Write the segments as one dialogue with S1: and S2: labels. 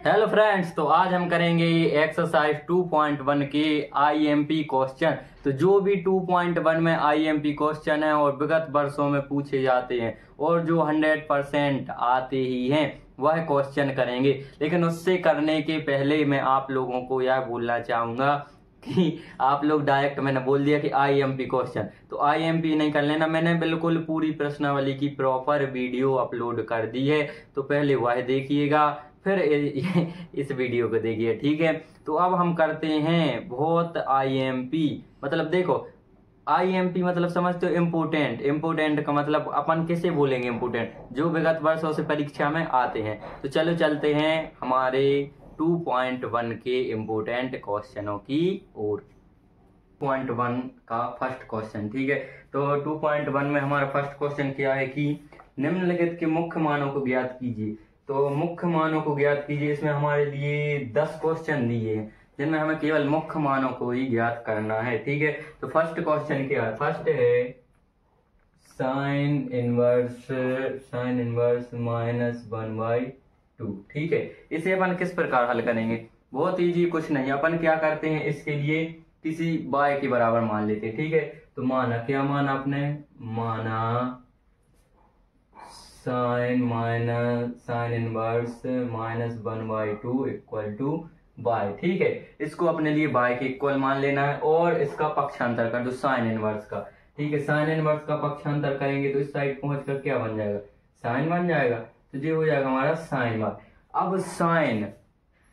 S1: Hello friends, तो आज हम करेंगे एक्सरसाइज 2.1 के आईएमपी क्वेश्चन। तो जो भी 2.1 में आईएमपी क्वेश्चन है और विगत वर्षों में पूछे जाते हैं और जो 100% आते ही हैं वह क्वेश्चन करेंगे। लेकिन उससे करने के पहले मैं आप लोगों को यह बोलना चाहूंगा कि आप लोग डायरेक्ट मैंने बोल दिया कि आईएमपी क्वेश्चन, तो आईएमपी नहीं कर लेना। मैंने बिल्कुल पूरी प्रश्नावली की प्रॉपर वीडियो अपलोड कर दी है, तो पहले वह देखिएगा फिर इस वीडियो को देखिए, ठीक है। तो अब हम करते हैं बहुत आईएमपी। मतलब देखो, आईएमपी मतलब समझते हो इम्पोर्टेंट। इम्पोर्टेंट का मतलब अपन किसे बोलेंगे? इम्पोर्टेंट जो विगत वर्षों से परीक्षा में आते हैं। तो चलो चलते हैं हमारे 2.1 के इम्पोर्टेंट क्वेश्चनों की ओर। 2.1 का फर्स्ट क्वेश्चन, ठीक है। तो 2.1 में हमारा फर्स्ट क्वेश्चन क्या है कि निम्नलिखित के मुख्य मानों को ज्ञात कीजिए। तो मुख्य मानों को ज्ञात कीजिए, इसमें हमारे लिए 10 क्वेश्चन दिए हैं जिनमें हमें केवल मुख्य मानों को ही ज्ञात करना है, ठीक है। तो फर्स्ट क्वेश्चन क्या है? फर्स्ट है साइन इनवर्स -1/2, ठीक है। इसे अपन किस प्रकार हल करेंगे? बहुत इजी, कुछ नहीं, अपन क्या करते हैं इसके लिए किसी y के बराबर मान लेते हैं, ठीक है। तो माना क्या माना आपने? माना sine inverse -1/2 equal to y, ठीक है। इसको अपने लिए y के इक्वल मान लेना है और इसका पक्षांतर कर दो साइन इनवर्स का, ठीक है। साइन इनवर्स का पक्षांतर करेंगे तो इस साइड पहुंचकर क्या बन जाएगा? साइन बन जाएगा। तो ये हो जाएगा हमारा साइन y। अब साइन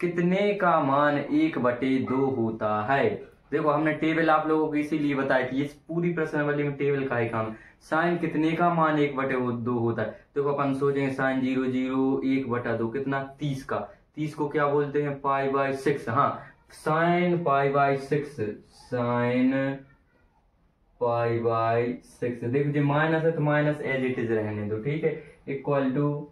S1: कितने का मान 1/2 होता है? देखो, हमने टेबल आप लोगों को इसीलिए बताई थी, इस पूरी प्रश्नावली में टेबल का ही काम। साइन कितने का मान 1/2 होता है? देखो अपन सोचेंगे साइन 0 0 1/2 कितना? 30 का। 30 को क्या बोलते हैं? π/6। हाँ, साइन π/6, साइन π/6। देखो जो माइनस है तो माइनस एज इट इज रहने दो, ठीक है। इक्वल टू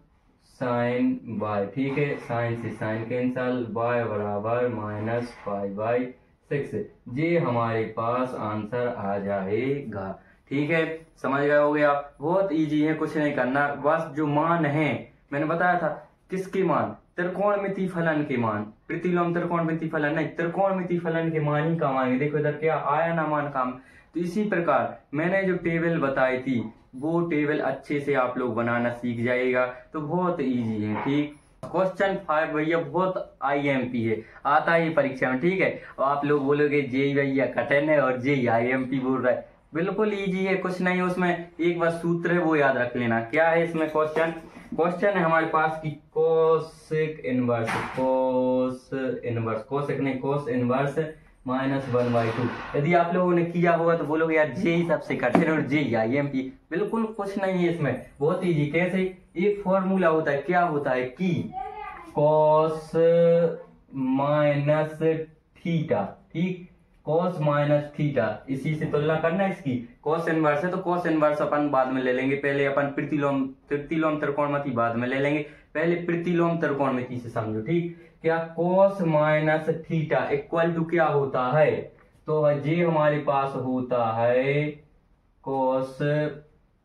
S1: साइन y, ठीक है। साइन से साइन कैंसल, y बराबर -π/6। ये हमारे पास आंसर आ जाएगा, ठीक है। समझ गए होगे आप? बहुत इजी है, कुछ नहीं करना, बस जो मान है मैंने बताया था। किसके मान? त्रिकोणमिति फलन के मान। प्रतिलोम त्रिकोणमिति फलन नहीं, त्रिकोणमिति फलन के मान ही काम आएंगे। देखो इधर क्या आया ना मान काम। तो इसी प्रकार मैंने जो टेबल बताई थी वो टेबल अच्छे से आप लोग बनाना सीख जाइएगा, तो बहुत इजी है, ठीक। क्वेश्चन 5 भैया बहुत आईएमपी है, आता है परीक्षा में, ठीक है। और आप लोग बोलोगे जेई भैया कठिन है और जेई आईएमपी बोल रहा है। बिल्कुल इजी है, कुछ नहीं। उसमें एक बार सूत्र है वो याद रख लेना। क्या है इसमें क्वेश्चन? क्वेश्चन है हमारे पास की कोस इनवर्स -1/2। यदि आप लोगों ने किया होगा तो बोलोगे यार जेई सबसे कठिन और जेई आईएमपी। बिल्कुल कुछ नहीं है इसमें, बहुत इजी। कैसे? एक फॉर्मूला होता है, क्या होता है कि कॉस माइनस थीटा, ठीक। कॉस माइनस थीटा, इसी से तुलना करना इसकी। कॉस इनवर्स है तो कॉस इनवर्स अपन बाद में ले लेंगे, पहले अपन प्रतिलोम त्रिकोणमिति बाद में ले लेंगे। पहले प्रतिलोम त्रिकोणमिति से समझो, ठीक। क्या cos minus theta equal to क्या होता है? तो ये हमारे पास होता है कॉस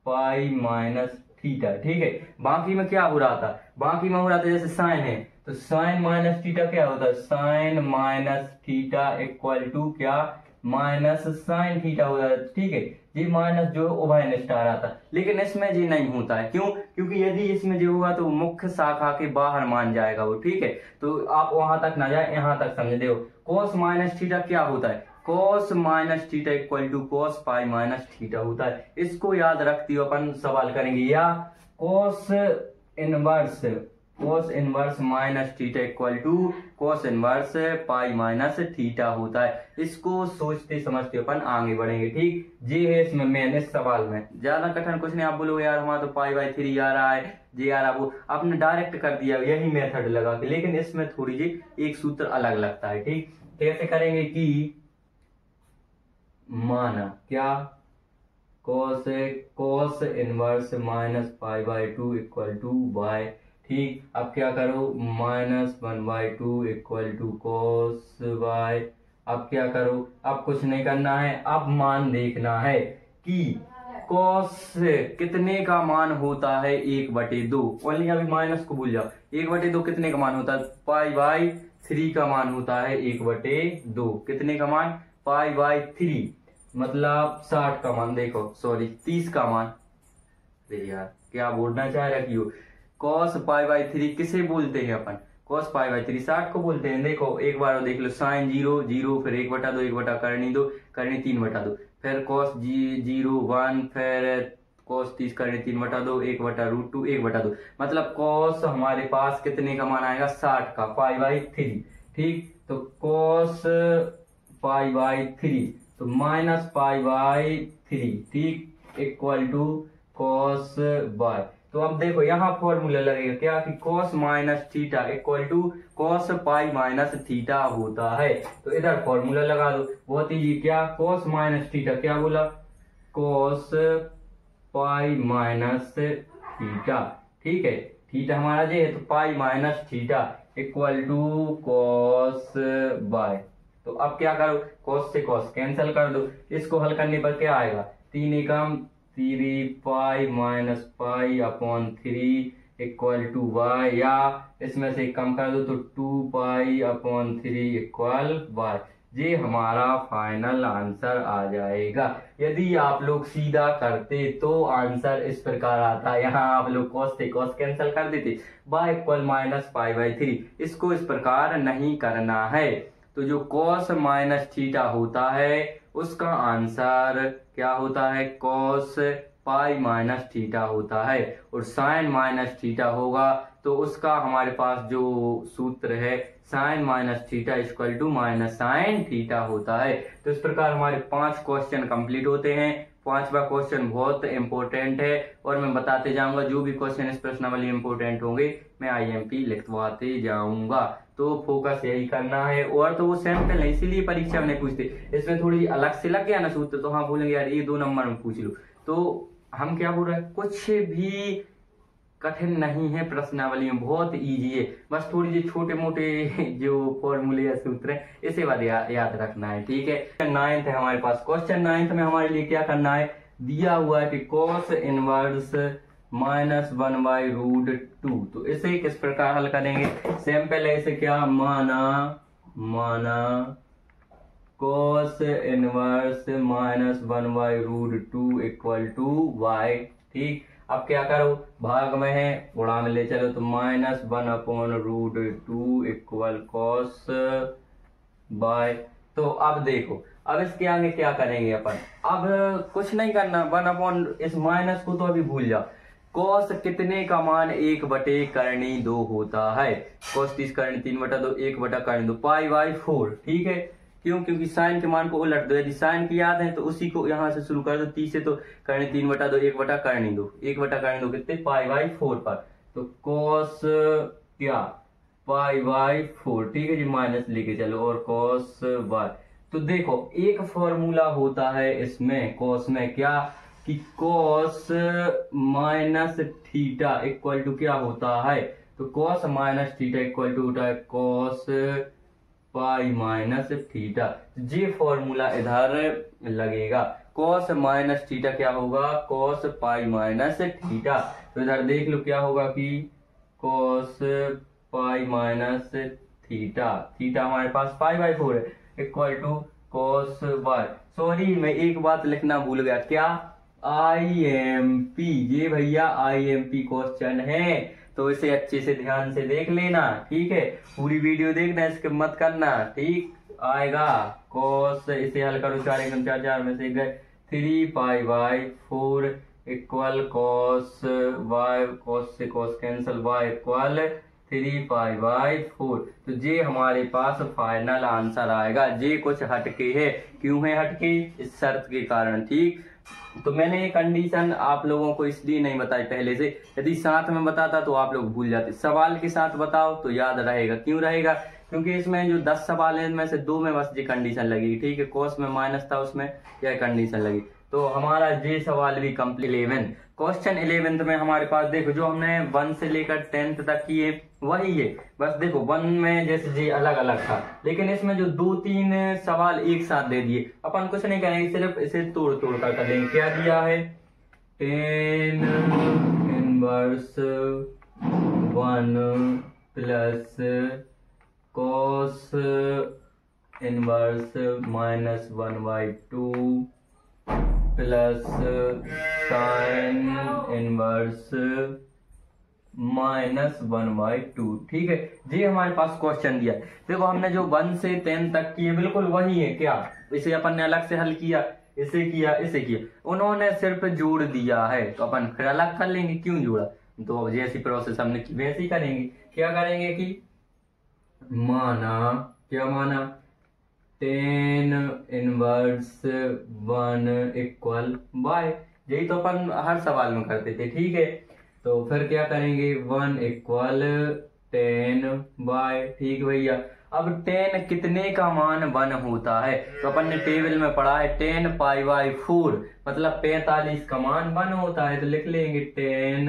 S1: पाई माइनस थीटा, ठीक है। बाकी में क्या हो रहा था? बाकी में हो रहा था जैसे साइन है तो साइन माइनस थीटा क्या होता है? Sine minus theta equal to क्या? माइनस साइन थीटा हो जाता है, ठीक है। ये माइनस जो उभय निष्ठ आ रहा था, लेकिन इसमें ये नहीं होता है। क्यों? क्योंकि यदि इसमें जो होगा तो मुख्य शाखा के बाहर मान जाएगा वो, ठीक है। तो आप वहां तक ना जाए, यहाँ तक समझ दो। कॉस माइनस थीटा क्या होता है? Cos minus theta equal to cos pi minus theta होता है। इसको याद रखते हो अपन सवाल करेंगे। या cos inverse minus theta equal to cos inverse pi minus theta होता है। इसको सोचते समझते अपन आगे बढ़ेंगे, ठीक। ये है इसमें मैंने सवाल में, ज्यादा कठिन कुछ नहीं। आप बोलो यार हमारा तो π/3 आ रहा है, जे आ रहा, वो आपने डायरेक्ट कर दिया यही मेथड लगा के, लेकिन इसमें थोड़ी जी एक सूत्र अलग लगता है, ठीक। कैसे करेंगे कि माना क्या cos inverse -π/2 equal to y, ठीक। अब क्या करो? -1/2 इक्वल टू cos y। अब क्या करो? अब कुछ नहीं करना है, अब मान देखना है कि कॉस कितने का मान होता है 1/2। ओनली अभी माइनस को भूल जाओ। 1/2 कितने का मान होता है? π/3 का मान होता है 1/2। कितने का मान? π/3 मतलब 60 का मान। देखो सॉरी 30 का मान। अरे यार क्या बोलना चाह रहा कि cos π/3 किसे बोलते हैं अपन? cos π/3 60 को बोलते हैं। देखो एक बार देख लो, साइन 0 0 फिर 1/2 1 करनी 2 करनी 3/2 फिर cos 0 1 फिर cos 30 करनी 3/2 1/√2 1/2 मतलब cos हमारे पास कितने का मान आएगा? 60 का π/3। ठीक, तो cos π/3 तो माइनस π/3 ठीक इक्वल टू cos बाय। तो अब देखो यहाँ फॉर्मूला लगेगा क्या कि cos minus theta equal to cos pi minus theta होता है। तो इधर फॉर्मूला लगा दो, बहुत इजी। क्या? cos माइनस थीटा, क्या बोला? cos पाई माइनस थीटा। ठीक है, थीटा हमारा जे है तो pi minus theta equal to cos by. तो अब क्या करो, cos से cos कैंसिल कर दो। इसको हल करने पर क्या आएगा? 3 एकम 3 pi minus pi upon 3 equal to y, या इसमें से कम कर दो तो 2 पाई अपॉन 3 इक्वल वाई। ये हमारा फाइनल आंसर आ जाएगा। यदि आप लोग सीधा करते तो आंसर इस प्रकार आता। यहाँ आप लोग cos से cos कैंसिल कर देते, y इक्वल माइनस π/3। इसको इस प्रकार नहीं करना है। तो जो cos माइनस थीटा होता है उसका आंसर क्या होता है? cos पाई माइनस थीटा होता है। और साइन माइनस थीटा होगा तो उसका हमारे पास जो सूत्र है sine minus theta equal to minus sine theta होता है। तो इस प्रकार हमारे 5 क्वेश्चन कंप्लीट होते हैं। 5वां क्वेश्चन बहुत इंपॉर्टेंट है और मैं बताते जाऊंगा। जो भी क्वेश्चन इस प्रश्नावली इंपॉर्टेंट होंगे मैं IMP लिखवाते जाऊंगा। तो फोकस यही करना है। और तो वो सैंपल है इसीलिए परीक्षा में नहीं पूछते। इसमें थोड़ी अलग से लग गया ना सूत्र तो हाँ बोलेंगे यार ये 2 नंबर में पूछ लो। तो हम क्या बोल रहे हैं, कुछ भी कठिन नहीं है प्रश्नावली में, बहुत इजी है। बस थोड़ी जी छोटे मोटे जो फॉर्मूले या सूत्र है इसे बाद याद रखना है। ठीक है, 9th है हमारे पास। क्वेश्चन 9th में हमारे लिए क्या करना है? दिया हुआ है कि cos इनवर्स -1/√2। तो इसे किस प्रकार हल करेंगे? सिंपल है। इसे क्या माना cos inverse -1/√2 equal to y। ठीक, अब क्या करो, भाग में है गुणा में ले चलो तो -1/√2 इक्वल cos बाय। तो अब देखो, अब इसके आगे क्या करेंगे अपन? अब कुछ नहीं करना, 1 इस माइनस को तो अभी भूल जाओ। cos कितने का मान 1/2 होता है? cos 30 करनी 3/2 1/2 π/4। ठीक है, क्यों? क्योंकि साइन के मान को उलट दो। यदि साइन की याद है तो उसी को यहाँ से शुरू कर दो। 30 से तो करनी 3/2 1/2 कितने? π/4 पर। तो cos क्या? π/4। ठीक है जी, माइनस लेके चलो और cos y। तो देखो एक फॉर्मूला होता है इसमें cos में, क्या कि cos minus theta equal to क्या होता है? तो cos minus theta equal to होता है cos पाई माइनस थीटा। ये फॉर्मूला इधर लगेगा। cos माइनस थीटा क्या होगा? cos पाई माइनस थीटा। तो इधर देख लो क्या होगा कि cos पाई माइनस थीटा, थीटा हमारे पास π/4 है equal to cos y। Sorry मैं एक बात लिखना भूल गया। क्या? IMP। ये भैया IMP क्वेश्चन है तो इसे अच्छे से ध्यान से देख लेना। ठीक है, पूरी वीडियो देखना, स्किप मत करना। ठीक, आएगा cos, इसे हल करो 4 एकम 4 4 में से गए 3 π/4 इक्वल cos y, cos से cos कैंसल, y इक्वल 3 π/4। तो ये हमारे पास फाइनल आंसर आएगा। ये कुछ हटके है। क्यों है हटके? इस शर्त के कारण। ठीक, तो मैंने ये कंडीशन आप लोगों को इसलिए नहीं बताई पहले से। यदि साथ में बताता तो आप लोग भूल जाते। सवाल के साथ बताओ तो याद रहेगा। क्यों रहेगा? क्योंकि इसमें जो 10 सवाल है इनमें से 2 में बस ये कंडीशन लगेगी। ठीक है, cos में माइनस था उसमें यह कंडीशन लगी। तो हमारा ये सवाल भी कंप्लीट। 11 क्वेश्चन 11 में हमारे पास देखो जो हमने 1 से लेकर 10th तक किए वही है। बस देखो 1 में जैसे जी अलग अलग था, लेकिन इसमें जो 2-3 सवाल एक साथ दे दिए। अपन कुछ नहीं करेंगे, सिर्फ इसे तोड़ तोड़ कर लेंगे। क्या दिया है? Tan inverse 1 plus cos inverse -1/2 plus sign inverse -1/2। ठीक है, ये हमारे पास क्वेश्चन दिया। देखो हमने जो 1 से 10 तक किए बिल्कुल वही है क्या, इसे अपन ने अलग से हल किया, इसे किया, इसे किया, उन्होंने सिर्फ जोड़ दिया है तो अपन फिर अलग कर लेंगे, क्यों जोड़ा। तो जैसी प्रोसेस हमने की वैसे ही करेंगे। क्या करेंगे कि माना, क्या माना, 10 इनवर्स 1 इक्वल बाय, यही तो अपन हर सवाल में करते थे। ठीक है, तो फिर क्या करेंगे, 1 इक्वल 10 बाय, ठीक भैया। अब 10 कितने का मान 1 होता है, तो अपन ने टेबल में पढ़ा है 10 π/4 मतलब 45 का मान 1 होता है। तो लिख लेंगे 10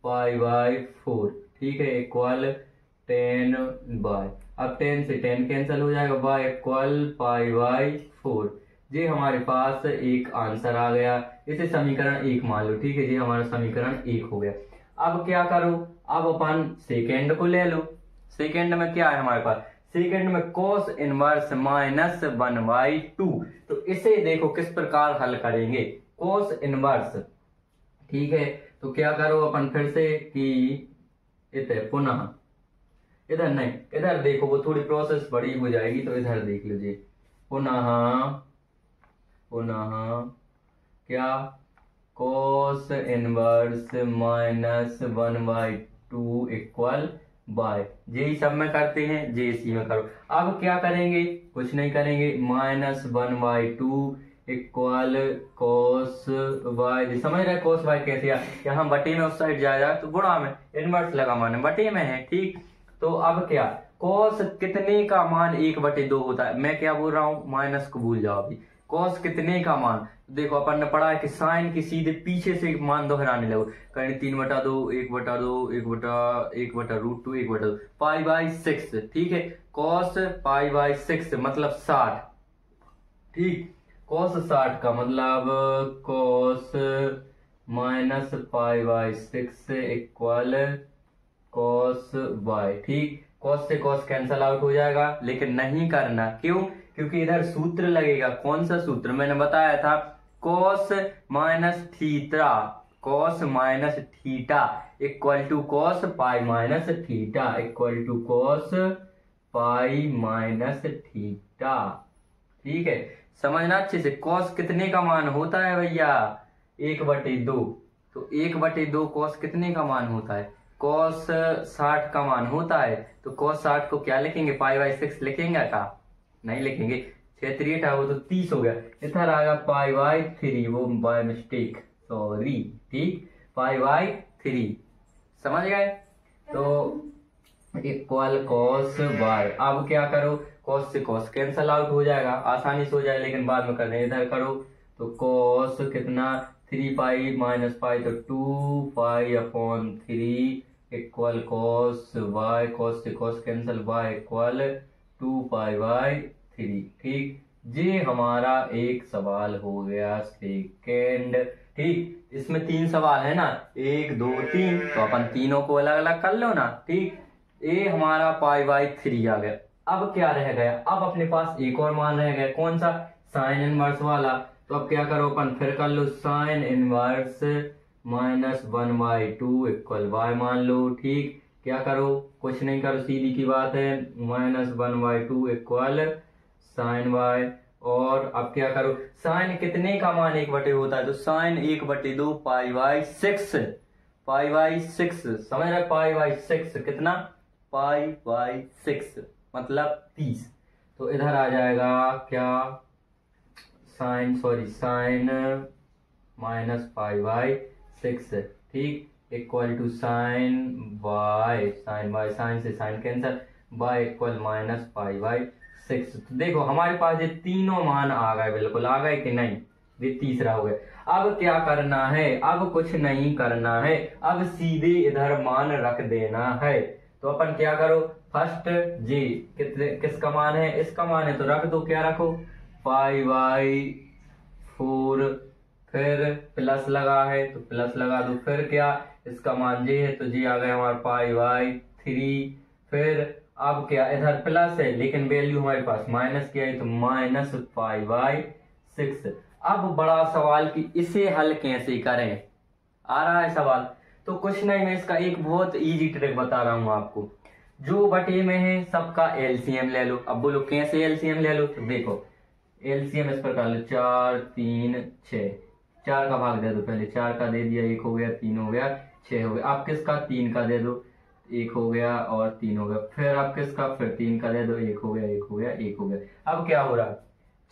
S1: π/4, ठीक है, इक्वल 10 बाय। अब 10 से 10 कैंसिल हो जाएगा, बाय इक्वल π/4। ये हमारे पास एक आंसर आ गया। इसे समीकरण 1 मान लो। ठीक है, ये हमारा समीकरण 1 हो गया। अब क्या करो, अब अपन सेकेंड को ले लो। सेकेंड में क्या है हमारे पास, सेकेंड में cos इनवर्स -1/2। तो इसे देखो किस प्रकार हल करेंगे, cos इनवर्स। ठीक है, तो क्या करो अपन फिर से कि इधर पुनः, इधर नहीं, इधर देखो, वो थोड़ी प्रोसेस बड़ी हो जाएगी तो इधर देख लीजिए। पुनः क्या, cos इनवर्स -1/2 इक्वल बाय, यही सब में करते हैं, जे इसी में करो। अब क्या करेंगे, कुछ नहीं करेंगे, -1/2 इक्वल cos y, समझ रहे cos y कैसे है, यहाँ बटे में उस साइड जाएगा तो गुणा में, इनवर्स लगा माने बटे में है। ठीक, तो अब क्या, cos कितने का मान 1/2 होता है, मैं क्या बोल रहा हूँ, माइनस को भूल जाओ अभी। cos कितने का मान, देखो अपन ने पढ़ा है कि साइन की सीधे पीछे से मान दोहराने लगो, कहीं 3/2 1/2 1/√2 1/2 π/6। ठीक है, cos π/6 मतलब 60। ठीक, cos 60 का मतलब cos -π/6 इक्वल cos y। ठीक, cos से cos कैंसल आउट हो जाएगा, लेकिन नहीं करना, क्यों, क्योंकि इधर सूत्र लगेगा। कौन सा सूत्र, मैंने बताया था, cos theta equal to cos π-थीटा इक्वल टू cos π-थीटा। ठीक है, समझना अच्छे से। cos कितने का मान होता है भैया, 1/2। तो 1/2 cos कितने का मान होता है, cos 60 का मान होता है। तो cos 60 को क्या लिखेंगे, π/6 लिखेंगे का, नहीं लिखेंगे, 6 3 8 वो तो 30 हो गया, इधर आएगा π/3, वो बाय मिस्टेक, सॉरी। ठीक, π/3, समझ गए। तो इक्वल cos y। अब क्या करो, cos से cos कैंसल आउट हो जाएगा, आसानी से हो जाए, लेकिन बाद में करने, इधर करो तो cos कितना, 3π - π तो 2π/3 इक्वल cos y, cos से cos कैंसल, y इक्वल 2π/3। ठीक, ये हमारा एक सवाल हो गया सेकेंड। ठीक, इसमें 3 सवाल है ना, 1 2 3, तो अपन तीनों को अलग अलग कर लो ना। ठीक, ये हमारा π/3 आ गया। अब क्या रह गया, अब अपने पास एक और मान रह गया, कौन सा, साइन इनवर्स वाला। तो अब क्या करो, अपन फिर कर लो, साइन इनवर्स -1/2 इक्वल y मान लो। ठीक, क्या करो, कुछ नहीं करो, सीधी की बात है, -1/2 इक्वल साइन y। और अब क्या करो, साइन कितने का मान 1/2 होता है, तो साइन 1/2 π/6, π/6, समझ रहे, π/6 कितना, π/6 मतलब 30। तो इधर आ जाएगा क्या, साइन -π/6। ठीक, equal to sine y, sine से साइन कैंसल, y इक्वल -π/6। तो देखो हमारे पास ये तीनों मान आ गए, बिल्कुल आ गए कि नहीं, ये तीसरा हो गया। अब क्या करना है, अब कुछ नहीं करना है, अब सीधे इधर मान रख देना है। तो अपन क्या करो, फर्स्ट जी किसका मान है, इसका मान है, तो रख दो, क्या रखो, π/4 4, फिर प्लस लगा है तो प्लस लगा दो, फिर क्या इसका मान जे है तो जे आ गया हमारे पाई बाई 3, फिर अब क्या इधर प्लस है लेकिन वैल्यू हमारे पास माइनस की आई तो माइनस पाई बाई 6। अब बड़ा सवाल कि इसे हल कैसे करें, आ रहा है सवाल। तो कुछ नहीं, मैं इसका एक बहुत इजी ट्रिक बता रहा हूं आपको। जो बटे में है सबका एलसीएम ले लो। अब बोलो कैसे एलसीएम ले लो, तो देखो एलसीएम इस प्रकार लो 4 3 6, 4 का भाग दे दो, पहले 4 का दे दिया, 1 हो गया, 3 हो गया, 6 हो गया। आप किसका 3 का दे दो, 1 हो गया और 3 हो गया, फिर आप किसका फिर 3 का दे दो, 1 हो गया, 1 हो गया, 1 हो गया। अब क्या हो रहा है,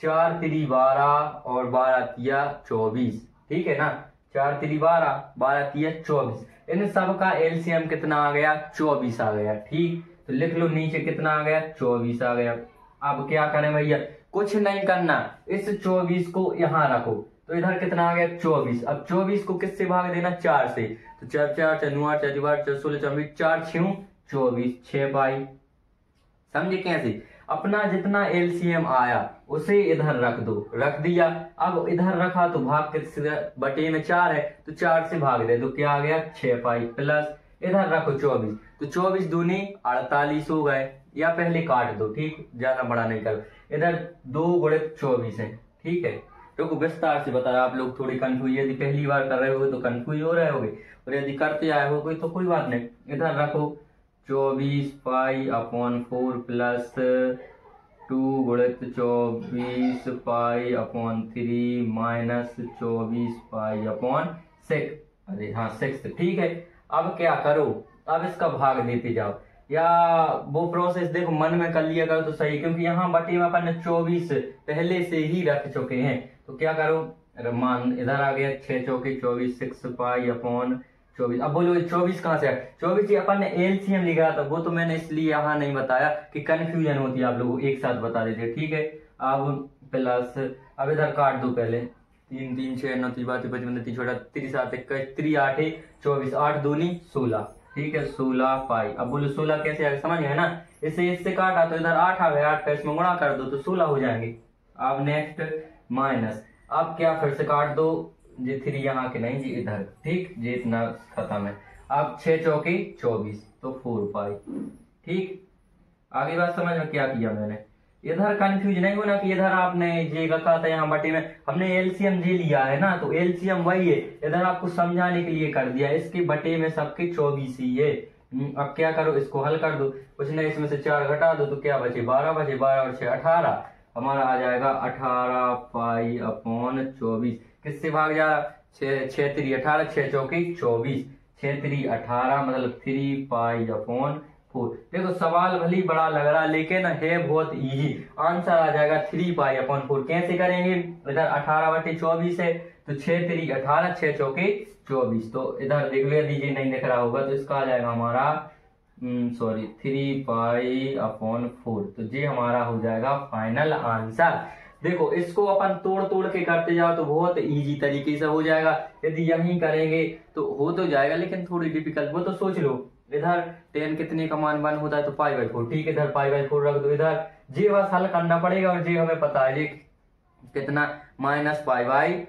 S1: 4 3 12 और 12 तिया 24, ठीक है ना, 4 3 12 12 तिया 24, इन सब का एलसीएम कितना आ गया, 24 आ गया। ठीक, तो लिख लो नीचे कितना आ गया, 24 आ गया। अब क्या करें भैया, कुछ नहीं करना, इस 24 को यहाँ रखो तो इधर कितना आ गया 24। अब 24 को किससे भाग देना, 4 से, तो 4 4 4 9 8 4 4 16 24, 4 6 24, 6 पाई। समझे कैसे, अपना जितना एलसीएम आया उसे इधर रख दो, रख दिया। अब इधर रखा तो भाग किससे, बटे में 4 है तो 4 से भाग दे, तो क्या आ गया 6 पाई, प्लस इधर रखो 24, तो 24 दूनी 48 हो गए, या पहले काट दो, ठीक, ज्यादा बड़ा नहीं करो, इधर 2 गुणित 24 है। ठीक है, तो विस्तार से बता रहा, आप लोग थोड़ी कंफ्यूज, यदि पहली बार कर रहे हो तो कंफ्यूज हो रहे होगे, और यदि करते आए हो कोई तो कोई बात नहीं। इधर रखो 24 पाई अपॉन 4 प्लस 2 गुणित 24 पाई अपॉन 3 माइनस 24 पाई अपॉन 6, अरे हाँ 6, ठीक है। अब क्या करो, अब इसका भाग देते जाओ, या वो प्रोसेस देखो मन में कर लिया करो तो सही, क्योंकि यहाँ बटे में अपन 24 पहले से ही रख चुके हैं। तो क्या करो, मान इधर आ गया 6 चौके 24, 6 पाई अपॉन 24। अब बोलो 24 कहाँ से आया, 24 अपन ने एलसीएम लिखा था, वो तो मैंने इसलिए यहाँ नहीं बताया कि कंफ्यूजन होती है, आप लोगों को एक साथ बता देते। ठीक है, अब प्लस, अब इधर काट दो पहले, 3 3 6 9 3 5 55 3 छोटा 3 7 21 3 8 24, 8 दूनी 16, ठीक है, 16 पाई। अब बोलो 16 कैसे आएगा, समझ गए ना, इससे काटा तो इधर 8 आ गया, 8 का इसमें गुणा कर दो तो 16 हो जाएंगे। अब नेक्स्ट माइनस, अब क्या फिर से काट दो, जी 3 यहाँ के नहीं जी इधर, ठीक, जी इतना खत्म है। अब 6 चौके 24 तो 4 पाई। ठीक, आगे बात समझ में क्या किया मैंने, इधर कंफ्यूज नहीं होना कि इधर आपने जे रखा था यहाँ बटे में, हमने एलसीएम जे लिया है ना, तो एलसीएम वही है, इधर आपको समझाने के लिए कर दिया, इसके बटे में सबके 24 ही है। अब क्या करो, इसको हल कर दो, कुछ नहीं, इसमें से 4 घटा दो तो क्या बचे 12, बचे 12 और 6 18, हमारा आ जाएगा 18 पाई अपॉन 24। किससे भाग जा रहा, 6 3 18, 6 चौके 24, 6 3 18 मतलब 3 पाई अपॉन 4। देखो सवाल भली बड़ा लग रहा लेकिन है बहुत इजी, आंसर आ जाएगा 3 पाई अपॉन 4। कैसे करेंगे, इधर 18 बटे 24 है तो 6 3 18, 6 चौके 24, तो इधर देख लिया दीजिए, नहीं दिख रहा होगा तो इसका आ जाएगा हमारा 3 पाई अपॉन 4, तो ये हमारा हो जाएगा फाइनल आंसर। देखो इसको अपन तोड़ तोड़ के करते जाओ तो बहुत इजी तरीके से हो जाएगा, यदि यही करेंगे तो हो तो जाएगा लेकिन थोड़ी डिफिकल्ट, वो तो सोच लो, इधर 10 कितने का मान 1 होता है तो पाई बाई 4, ठीक है, इधर पाई बाई 4 रख दो, इधर जी बस हल करना पड़ेगा, और जी हमें पता है जी कितना, माइनस पाई बाई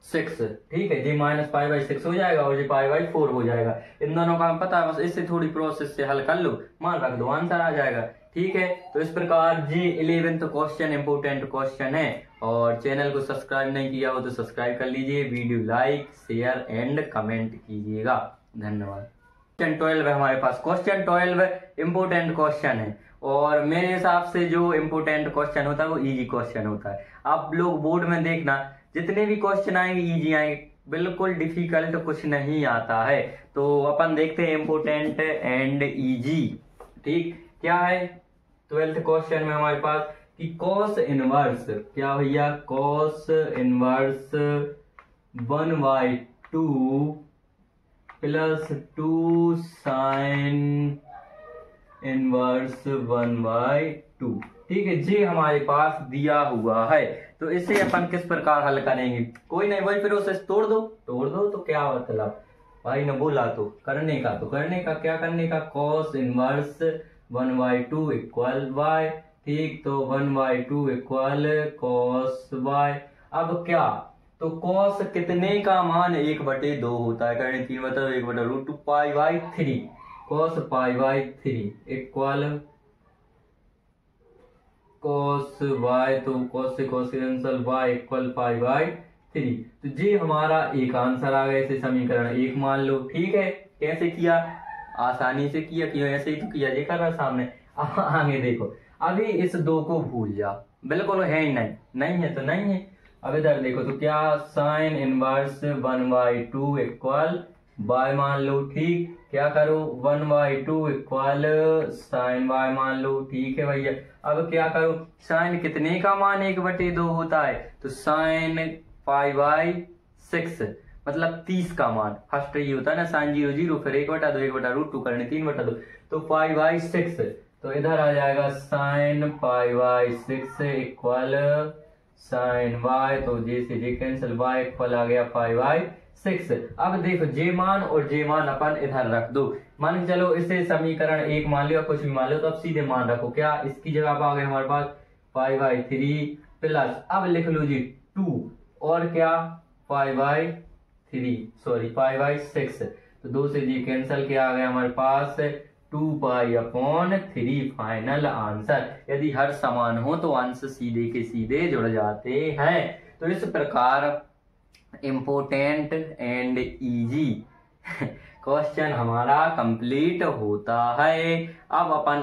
S1: 6, ठीक है, जी माइनस पाई बाई 6 हो जाएगा और जी पाई बाई 4 हो जाएगा, इन दोनों का हम पता है, बस इससे थोड़ी प्रोसेस से हल कर लो, मान रख दो, आंसर आ जाएगा। ठीक है, तो इस प्रकार जी 11th क्वेश्चन इंपोर्टेंट क्वेश्चन है, और चैनल को सब्सक्राइब नहीं किया हो तो सब्सक्राइब कर लीजिए, video like share and comment कीजिएगा, धन्यवाद। क्वेश्चन 12 है हमारे पास, क्वेश्चन 12 इंपोर्टेंट क्वेश्चन है, और मेरे हिसाब से जो इंपोर्टेंट क्वेश्चन होता है वो इजी क्वेश्चन होता है। आप लोग बोर्ड में देखना, जितने भी क्वेश्चन आएंगे इजी आएंगे, बिल्कुल डिफिकल्ट कुछ नहीं आता है। तो अपन देखते हैं इंपोर्टेंट एंड इजी। ठीक, क्या है 12th क्वेश्चन में हमारे पास कि कॉस इनवर्स, क्या भैया, cos inverse 1/2 plus 2 sign inverse 1/2, ठीक है, जी हमारे पास दिया हुआ है, तो इसे अपन किस प्रकार हल करेंगे, कोई नहीं, वही प्रोसेस, तोड़ दो तो क्या मतलब, भाई ने बोला तो करने का, क्या करने का, कॉस इनवर्स 1/2 इक्वल y, ठीक, तो 1/2 इक्वल कॉस y, अब क्या, तो कॉस कितने का मान 1/2 होता है, करने 3/2 1/√2 π/3, कॉस π/3 इक्वल कॉस y, तो कॉस से कॉस कैंसल, y इक्वल π/3। तो जी हमारा एक आंसर आ गया, इसे समीकरण 1 मान लो। ठीक है, कैसे किया, आसानी से किया, क्यों ऐसे ही तो किया, ये कर रहा सामने। आगे देखो, अभी इस 2 को भूल जाओ, बिल्कुल है ही नहीं, नहीं है तो नहीं है। अब इधर देखो, तो क्या साइन इनवर्स 1/2 इक्वल y मान लो। ठीक, क्या करो 1/2 इक्वल साइन y मान लो। ठीक है भैया, अब क्या करो, साइन कितने का मान 1/2 होता है, तो साइन π/6 मतलब 30 का मान, फर्स्ट ये होता है ना साइन 0 0, फिर 1/2 1/√2 करने 3/2, तो π/6। तो इधर आ जाएगा साइन π/6 इक्वल साइन y, तो जे से जे कैंसिल, y इक्वल आ गया π/6। अब देखो जे मान और जे मान अपन इधर रख दो, मान के चलो इसे समीकरण 1 मान लिया, कुछ भी मान लो, तो अब सीधे मान रखो, क्या इसकी जगह अब आ गए हमारे पास π/3 प्लस, अब लिख लो जी 2 और क्या π/6, तो 2 से जी कैंसिल, क्या आ गया हमारे पास 2π/3 फाइनल आंसर। यदि हर समान हो तो अंश सीधे के सीधे जुड़ जाते हैं। तो इस प्रकार इम्पोर्टेंट एंड इजी क्वेश्चन हमारा कंप्लीट होता है। अब अपन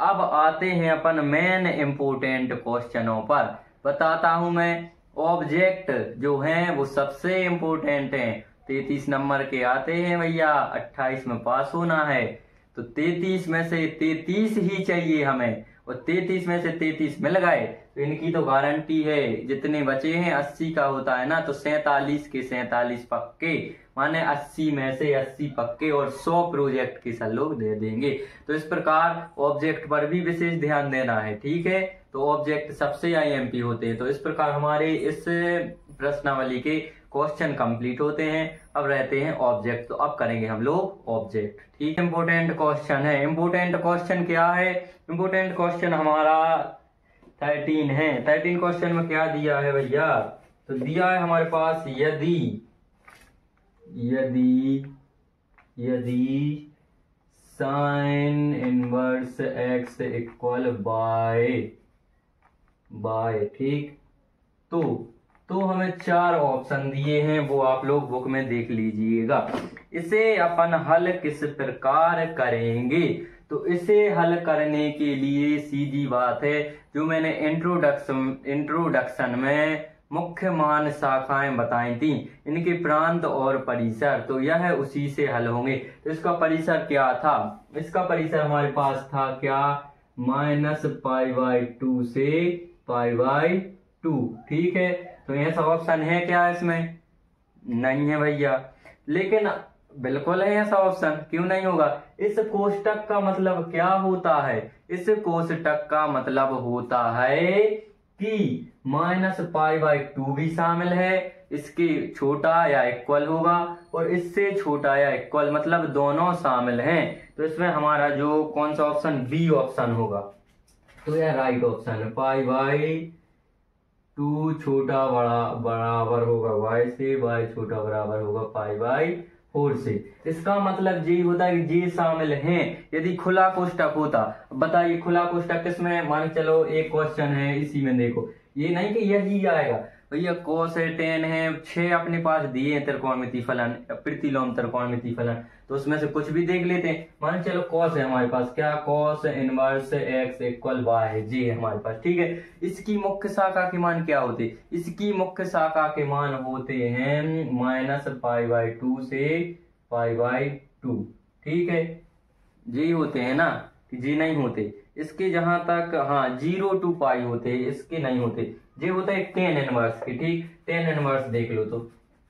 S1: अब आते हैं अपन मेन इम्पोर्टेंट क्वेश्चनों पर। बताता हूं मैं, ऑब्जेक्ट जो हैं वो सबसे इम्पोर्टेंट हैं, 33 नंबर के आते हैं भैया, 28 में पास होना है, तो 33 में से 33 ही चाहिए हमें, और 33 में से 33 मिल गए तो इनकी तो गारंटी है। जितने बचे हैं 80 का होता है ना, तो 47 के 47 पक्के, माने 80 में से 80 पक्के, और 100 प्रोजेक्ट के लोग दे देंगे। तो इस प्रकार ऑब्जेक्ट पर भी विशेष ध्यान देना है। ठीक है, तो ऑब्जेक्ट सबसे IMP होते हैं। तो इस प्रकार हमारे इस प्रश्नावली के क्वेश्चन कंप्लीट होते हैं। अब रहते हैं ऑब्जेक्ट, तो अब करेंगे हम लोग ऑब्जेक्ट। ठीक है, इंपोर्टेंट क्वेश्चन है। इंपोर्टेंट क्वेश्चन क्या है, इंपोर्टेंट क्वेश्चन हमारा 13 है। 13 क्वेश्चन में क्या दिया है भैया, तो दिया है हमारे पास, यदि sine inverse x equal bye, ठीक, तो हमें 4 ऑप्शन दिए हैं, वो आप लोग बुक में देख लीजिएगा। इसे अपन हल किस प्रकार करेंगे, तो इसे हल करने के लिए सीधी बात है, जो मैंने इंट्रोडक्शन में मुख्य मान शाखाएं बताई थी, इनके प्रांत और परिसर, तो यह उसी से हल होंगे। तो इसका परिसर क्या था, इसका परिसर हमारे पास था क्या, -π/2 से π/2। ठीक है, तो ऐसा ऑप्शन है क्या इसमें, नहीं है भैया, लेकिन बिल्कुल है ऐसा ऑप्शन, क्यों नहीं होगा। इस कोष्टक का मतलब क्या होता है, इस कोष्टक का मतलब होता है कि -π/2 भी शामिल है, इसके छोटा या इक्वल होगा, और इससे छोटा या इक्वल, मतलब दोनों शामिल हैं। तो इसमें हमारा जो कौन सा ऑप्शन, बी ऑप्शन होगा, तो यह राइट ऑप्शन है। π/2 छोटा बराबर होगा y से, y छोटा बराबर होगा π/4 से। इसका मतलब ये होता है कि ये शामिल हैं। यदि खुला कोष्टक होता, बताइए खुला कोष्टक किसमें, मान चलो एक क्वेश्चन है, इसी में देखो, ये नहीं कि यही आएगा भैया, cos है, tan है, 6 अपने पास दिए हैं त्रिकोणमितीय फलन, प्रतिलोम त्रिकोणमितीय फलन, तो उसमें से कुछ भी देख लेते हैं। मान चलो cos है हमारे पास, क्या cos inverse x equal y है, जी है हमारे पास। ठीक है, इसकी मुख्य शाखा के मान क्या होते, इसकी मुख्य शाखा के मान होते हैं -π/2 से π/2। ठीक है, जी होते हैं ना, जी नहीं होते, इसके जहां तक हाँ 0 to π होते, इसके नहीं होते, ये होता है tan इनवर्स के। ठीक, tan इनवर्स देख लो, तो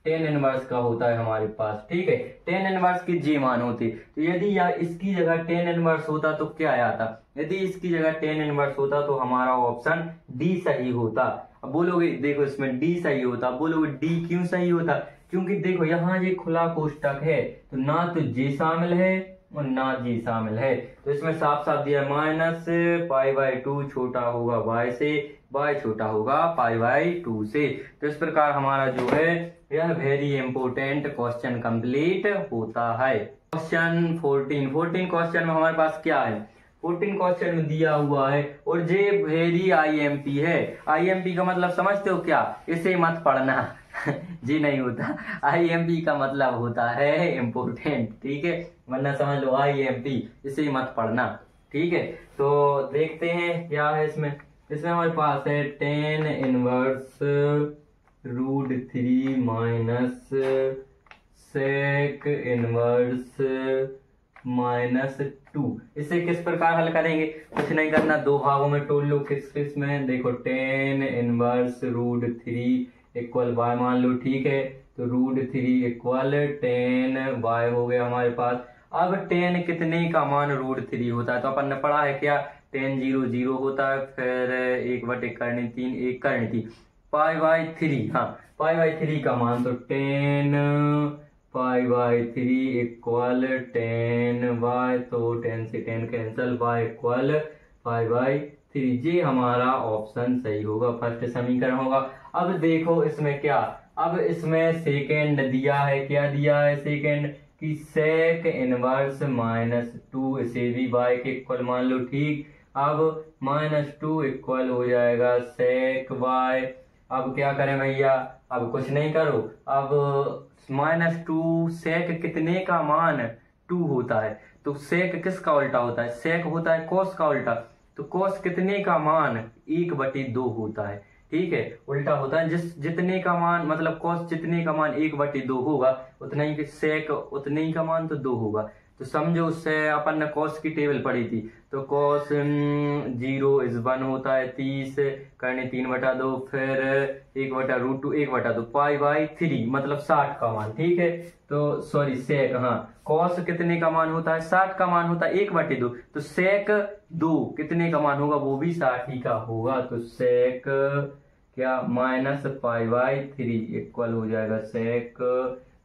S1: tan इनवर्स का होता है हमारे पास। ठीक है, tan इनवर्स के जे मान होते, तो यदि इसकी जगह tan इनवर्स होता तो क्या आता, यदि इसकी जगह tan इनवर्स होता तो हमारा ऑप्शन डी सही होता। अब बोलोगे देखो इसमें डी सही होता, बोलोगे डी क्यों सही होता, क्योंकि देखो यहाँ ये खुला कोष्टक है, तो ना तो जे शामिल है और ना जी शामिल है। तो इसमें साफ साफ दिया माइनस π/2 छोटा होगा y से, y छोटा होगा π/2 से। तो इस प्रकार हमारा जो है यह वेरी इंपोर्टेंट क्वेश्चन कंप्लीट होता है। क्वेश्चन 14 क्वेश्चन में हमारे पास क्या है, 14 क्वेश्चन में दिया हुआ है और जे वेरी IMP है। IMP का मतलब समझते हो क्या, इसे मत पढ़ना जी नहीं होता, IMP का मतलब होता है इम्पोर्टेंट, ठीक है, वरना समझ लो IMP, इसे मत पढ़ना, ठीक है। तो देखते हैं क्या है इसमें हमारे पास है tan inverse √3 minus sec inverse -2। इसे किस प्रकार हल करेंगे, कुछ नहीं करना, दो भागों में तोड़ लो। किस में देखो, tan इनवर्स √3 इक्वल y मान लो, ठीक है। तो √3 इक्वल tan y हो गया हमारे पास। अब tan कितने का मान √3 होता है, तो अपन ने पढ़ा है क्या, tan 0 0 होता है, फिर 1/3 1 करनी थी π/3, हाँ π/3 का मान, तो tan π/3 इक्वल tan y, तो tan से tan कैंसल, y इक्वल π/3। ये हमारा ऑप्शन सही होगा, फर्स्ट समीकरण होगा। अब देखो इसमें क्या, अब इसमें सेकेंड दिया है, क्या दिया है सेकेंड, कि sec इनवर्स -2, इसे भी y के इक्वल मान लो, ठीक। अब -2 इक्वल हो जाएगा sec y। अब क्या करें भैया, अब कुछ नहीं करो, अब -2 sec कितने का मान 2 होता है, तो sec किसका उल्टा होता है, sec होता है cos का उल्टा, तो cos कितने का मान 1/2 होता है, ठीक है, उल्टा होता है। जितने का मान मतलब cos जितने का मान 1/2 होगा, उतना ही sec उतने ही का मान तो 2 होगा। तो समझो, उससे अपन ने cos की टेबल पढ़ी थी, तो cos 0 होता है 30 करने 3/2, फिर 1/√2 1/2 π/3 मतलब 60 का मान, ठीक है। तो सॉरी sec, हाँ cos कितने का मान होता है, 60 का मान होता है 1/2, तो sec 2 कितने का मान होगा, वो भी 60 ही का होगा। तो sec क्या -π/3 इक्वल हो जाएगा sec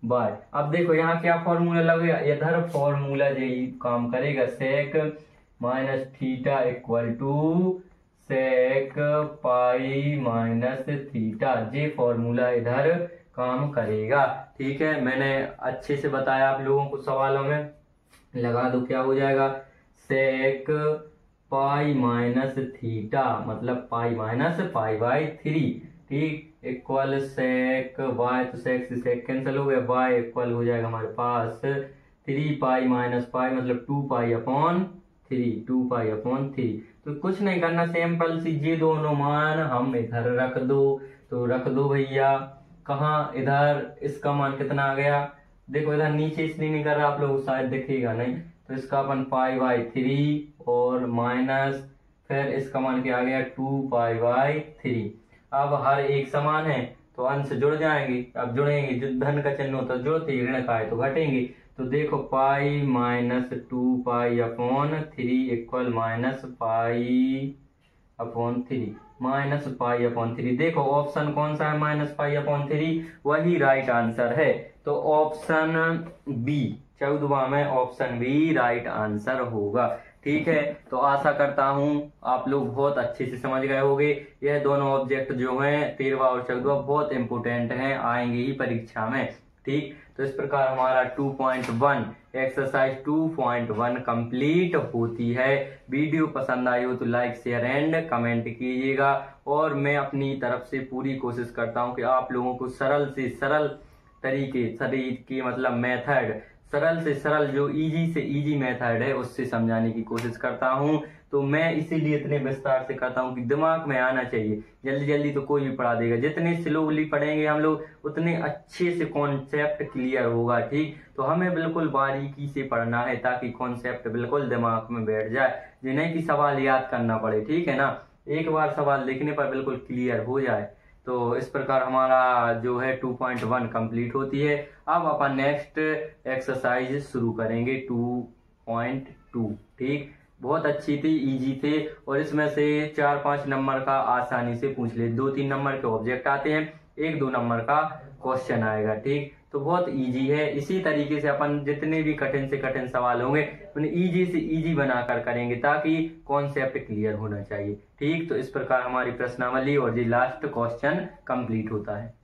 S1: बाय। अब देखो यहाँ क्या फॉर्मूला लगेगा, इधर फॉर्मूला यही काम करेगा, sec -θ इक्वल टू sec π-θ, ये फॉर्मूला इधर काम करेगा, ठीक है। मैंने अच्छे से बताया आप लोगों को, सवालों में लगा दो, क्या हो जाएगा, sec π-θ मतलब π-π/3, ठीक, इक्वल sec y, तो sec से sec कैंसिल हो गया, y इक्वल हो जाएगा हमारे पास 3π - π मतलब 2π/3। तो कुछ नहीं करना, सिंपल सी ये दोनों मान हम इधर रख दो, तो रख दो भैया, कहाँ, इधर इसका मान कितना आ गया, देखो इधर नीचे इसलिए नहीं कर रहा, आप लोग शायद दिखेगा नहीं, तो इसका अपन π/3 और माइनस, फिर इसका मान क्या आ गया 2π/3। अब हर एक समान है तो अंश जुड़ जाएंगे, अब जुड़ेंगे, जो धन का चिन्ह होता है जुड़ते, ऋण का है तो घटेंगे। तो देखो π - 2π/3 इक्वल -π/3 देखो ऑप्शन कौन सा है, -π/3, वही राइट आंसर है। तो ऑप्शन बी, 14वां में ऑप्शन बी राइट आंसर होगा, ठीक है। तो आशा करता हूं आप लोग बहुत अच्छे से समझ गए होंगे। यह दोनों ऑब्जेक्ट जो हैं 13वां और 14वां बहुत इंपोर्टेंट हैं, आएंगे ही परीक्षा में, ठीक। तो इस प्रकार हमारा 2.1 एक्सरसाइज 2.1 कंप्लीट होती है। वीडियो पसंद आई हो तो लाइक शेयर एंड कमेंट कीजिएगा, और मैं अपनी तरफ से पूरी कोशिश करता हूं कि आप लोगों को सरल से सरल तरीके मतलब मेथड, सरल से सरल जो इजी से इजी मेथड है उससे समझाने की कोशिश करता हूं। तो मैं इसीलिए इतने विस्तार से करता हूं कि दिमाग में आना चाहिए, जल्दी जल्दी तो कोई भी पढ़ा देगा, जितने स्लोली पढ़ेंगे हम लोग उतने अच्छे से कॉन्सेप्ट क्लियर होगा, ठीक। तो हमें बिल्कुल बारीकी से पढ़ना है ताकि कॉन्सेप्ट बिल्कुल दिमाग में बैठ जाए, जिन्हें कि सवाल याद करना पड़े, ठीक है ना, एक बार सवाल लिखने पर बिल्कुल क्लियर हो जाए। तो इस प्रकार हमारा जो है 2.1 कंप्लीट होती है। अब अपन नेक्स्ट एक्सरसाइज शुरू करेंगे 2.2, ठीक। बहुत अच्छी थी, इजी थे, और इसमें से 4-5 नंबर का आसानी से पूछ ले, 2-3 नंबर के ऑब्जेक्ट आते हैं, 1-2 नंबर का क्वेश्चन आएगा, ठीक। तो बहुत इजी है। इसी तरीके से अपन जितने भी कठिन से कठिन सवाल होंगे उन्हें इजी से इजी बनाकर करेंगे ताकि कॉन्सेप्ट क्लियर होना चाहिए। ठीक, तो इस प्रकार हमारी प्रश्नावली और जी लास्ट क्वेश्चन कंप्लीट होता है।